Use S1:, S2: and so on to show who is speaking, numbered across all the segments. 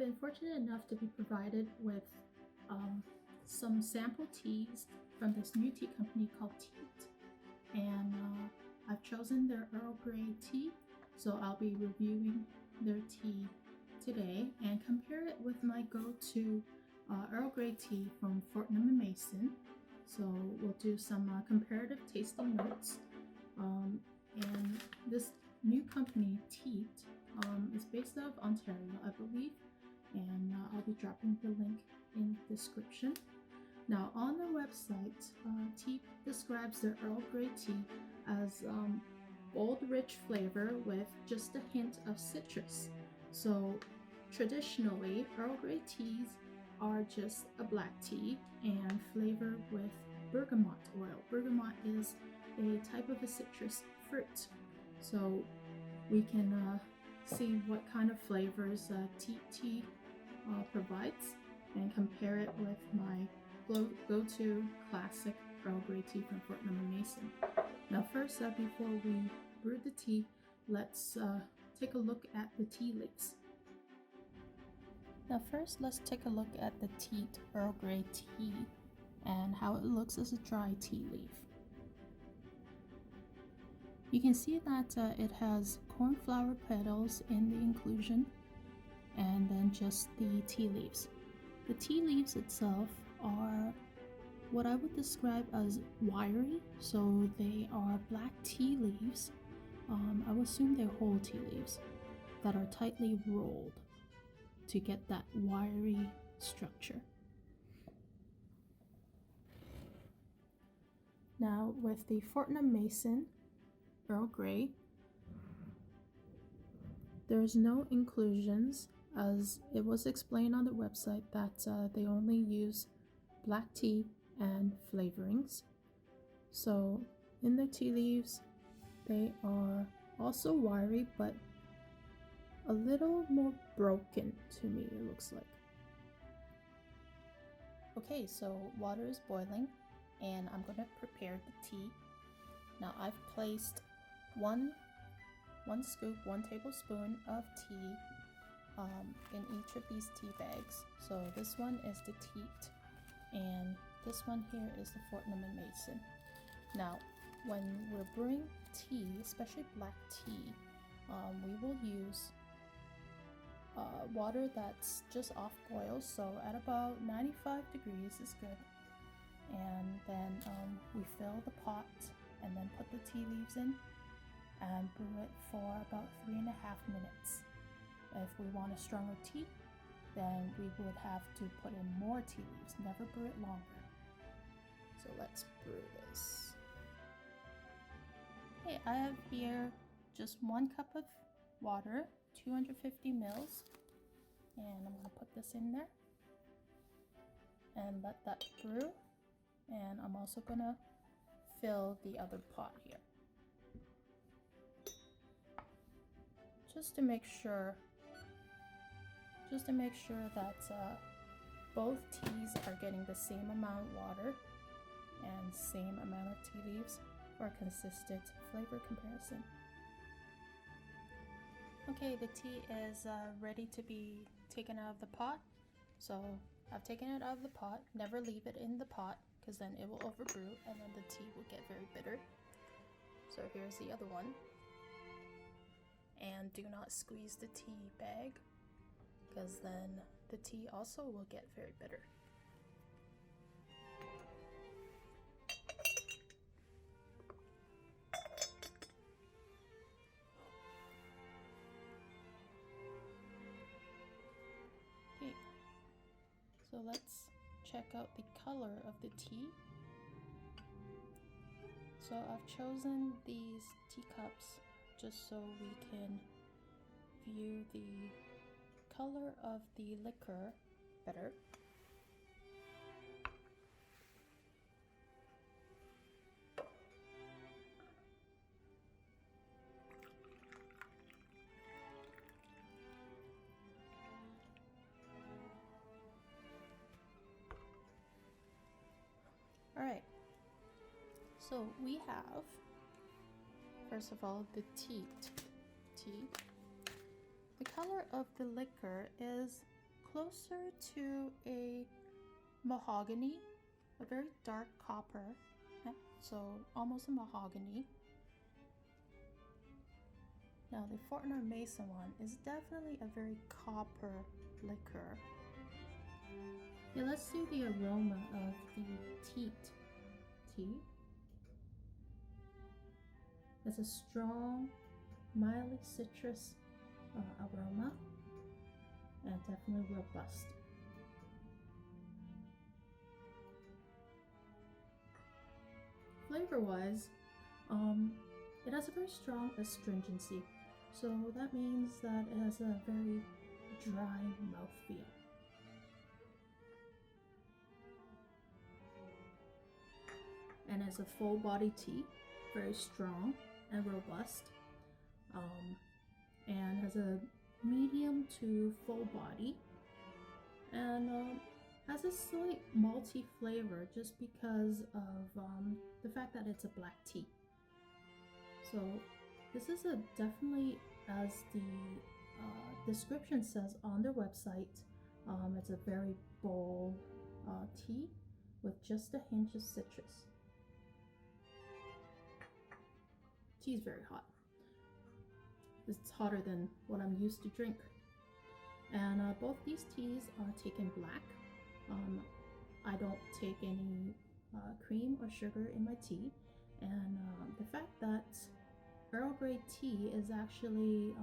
S1: been fortunate enough to be provided with some sample teas from this new tea company called Teaped, and I've chosen their Earl Grey tea, so I'll be reviewing their tea today and compare it with my go-to Earl Grey tea from Fortnum & Mason. So we'll do some comparative tasting notes. And this new company, Teaped, is based out of Ontario, I believe, and I'll be dropping the link in the description. Now, on their website, Teaped describes their Earl Grey tea as bold, rich flavor with just a hint of citrus. So traditionally, Earl Grey teas are just a black tea and flavored with bergamot oil. Bergamot is a type of a citrus fruit. So we can see what kind of flavors Teaped tea provides and compare it with my go-to classic Earl Grey tea from Fortnum & Mason. Now first, before we brew the tea, let's take a look at the tea leaves. Now first, let's take a look at the Teaped Earl Grey tea and how it looks as a dry tea leaf. You can see that it has cornflower petals in the inclusion and then just the tea leaves. The tea leaves itself are what I would describe as wiry, so they are black tea leaves. I would assume they're whole tea leaves that are tightly rolled to get that wiry structure. Now with the Fortnum Mason Earl Grey, there's no inclusions, as it was explained on the website that they only use black tea and flavorings. So in the tea leaves, they are also wiry, but a little more broken to me, it looks like. Okay, so water is boiling and I'm gonna prepare the tea. Now I've placed one scoop, 1 tablespoon of tea in each of these tea bags. So this one is the Teaped and this one here is the Fortnum & Mason. Now when we're brewing tea, especially black tea, we will use water that's just off boil, so at about 95 degrees is good. And then we fill the pot and then put the tea leaves in and brew it for about 3.5 minutes. If we want a stronger tea, then we would have to put in more tea leaves, never brew it longer. So let's brew this. Okay, I have here just 1 cup of water, 250 mils, and I'm going to put this in there and let that brew. And I'm also going to fill the other pot here, just to make sure that both teas are getting the same amount of water and same amount of tea leaves for a consistent flavor comparison. Okay, the tea is ready to be taken out of the pot. So I've taken it out of the pot. Never leave it in the pot because then it will overbrew and then the tea will get very bitter. So here's the other one. And do not squeeze the tea bag because then the tea also will get very bitter. Okay, so let's check out the color of the tea. So I've chosen these teacups just so we can view the color of the liquor better. Alright, so we have, first of all, the Teaped tea. The color of the liquor is closer to a mahogany, a very dark copper, so almost a mahogany. Now the Fortnum Mason one is definitely a very copper liquor. Yeah, let's do the aroma of the teaped tea. It's a strong, mildly citrus aroma, and definitely robust. Flavor-wise, it has a very strong astringency, so that means that it has a very dry mouthfeel. And as a full body tea, very strong and robust, and has a medium to full body, and has a slight malty flavor just because of the fact that it's a black tea. So this is a definitely, as the description says on their website, it's a very bold tea with just a hint of citrus. Tea is very hot. It's hotter than what I'm used to drink. And both these teas are taken black. I don't take any cream or sugar in my tea. And the fact that Earl Grey tea is actually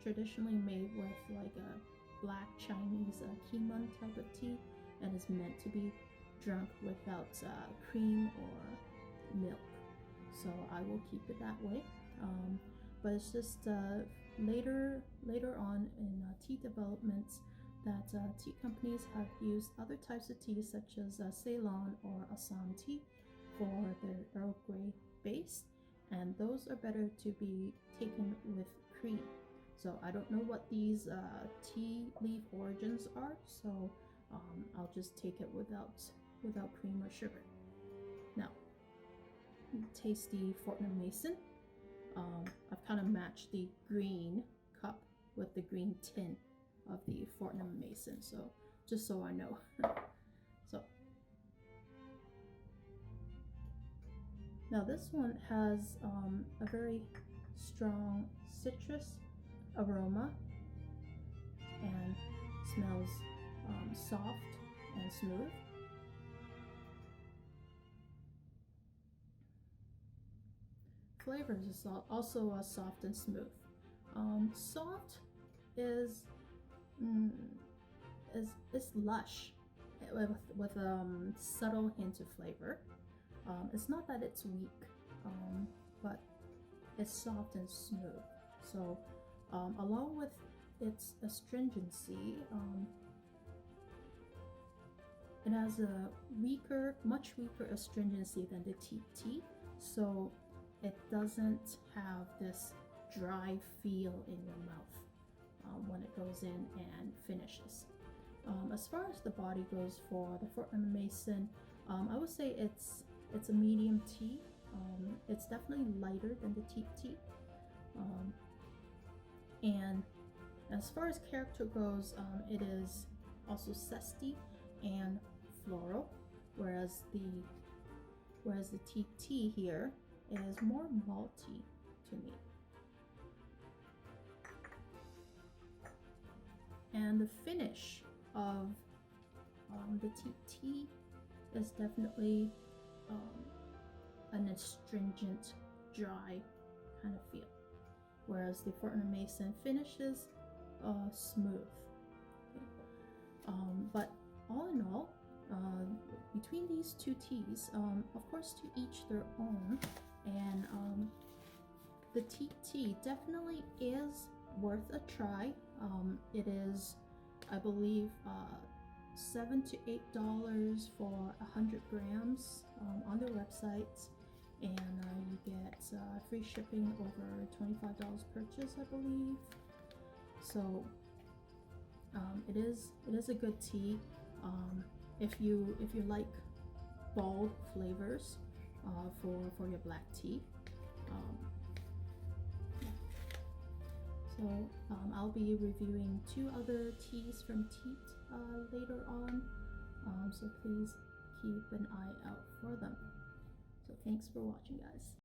S1: traditionally made with like a black Chinese Keemun type of tea, and is meant to be drunk without cream or milk. So I will keep it that way. But it's just later on in tea developments that tea companies have used other types of tea, such as Ceylon or Assam tea, for their Earl Grey base, and those are better to be taken with cream. So I don't know what these tea leaf origins are, so I'll just take it without cream or sugar. Now, taste the Fortnum Mason. I've kind of matched the green cup with the green tin of the Fortnum Mason, so just so I know. So now this one has a very strong citrus aroma and smells soft and smooth. Flavors is also soft and smooth. Soft is lush with subtle hint of flavor. It's not that it's weak, but it's soft and smooth. So along with its astringency, it has a much weaker astringency than the teaped tea. So it doesn't have this dry feel in your mouth when it goes in and finishes. As far as the body goes for the Fortnum Mason, I would say it's a medium tea. It's definitely lighter than the teaped tea. And as far as character goes, it is also zesty and floral, whereas the teaped tea here is more malty to me. And the finish of the teaped tea is definitely an astringent, dry kind of feel, whereas the Fortnum Mason finishes smooth. Okay. But all in all, between these two teas, of course, to each their own, and the teaped tea definitely is worth a try. It is, I believe, $7 to $8 for 100 grams on their website, and you get free shipping over $25 purchase, I believe. So it is a good tea. If you like bold flavors for your black tea. Yeah. So So I'll be reviewing 2 other teas from Teaped later on, so please keep an eye out for them. So thanks for watching, guys.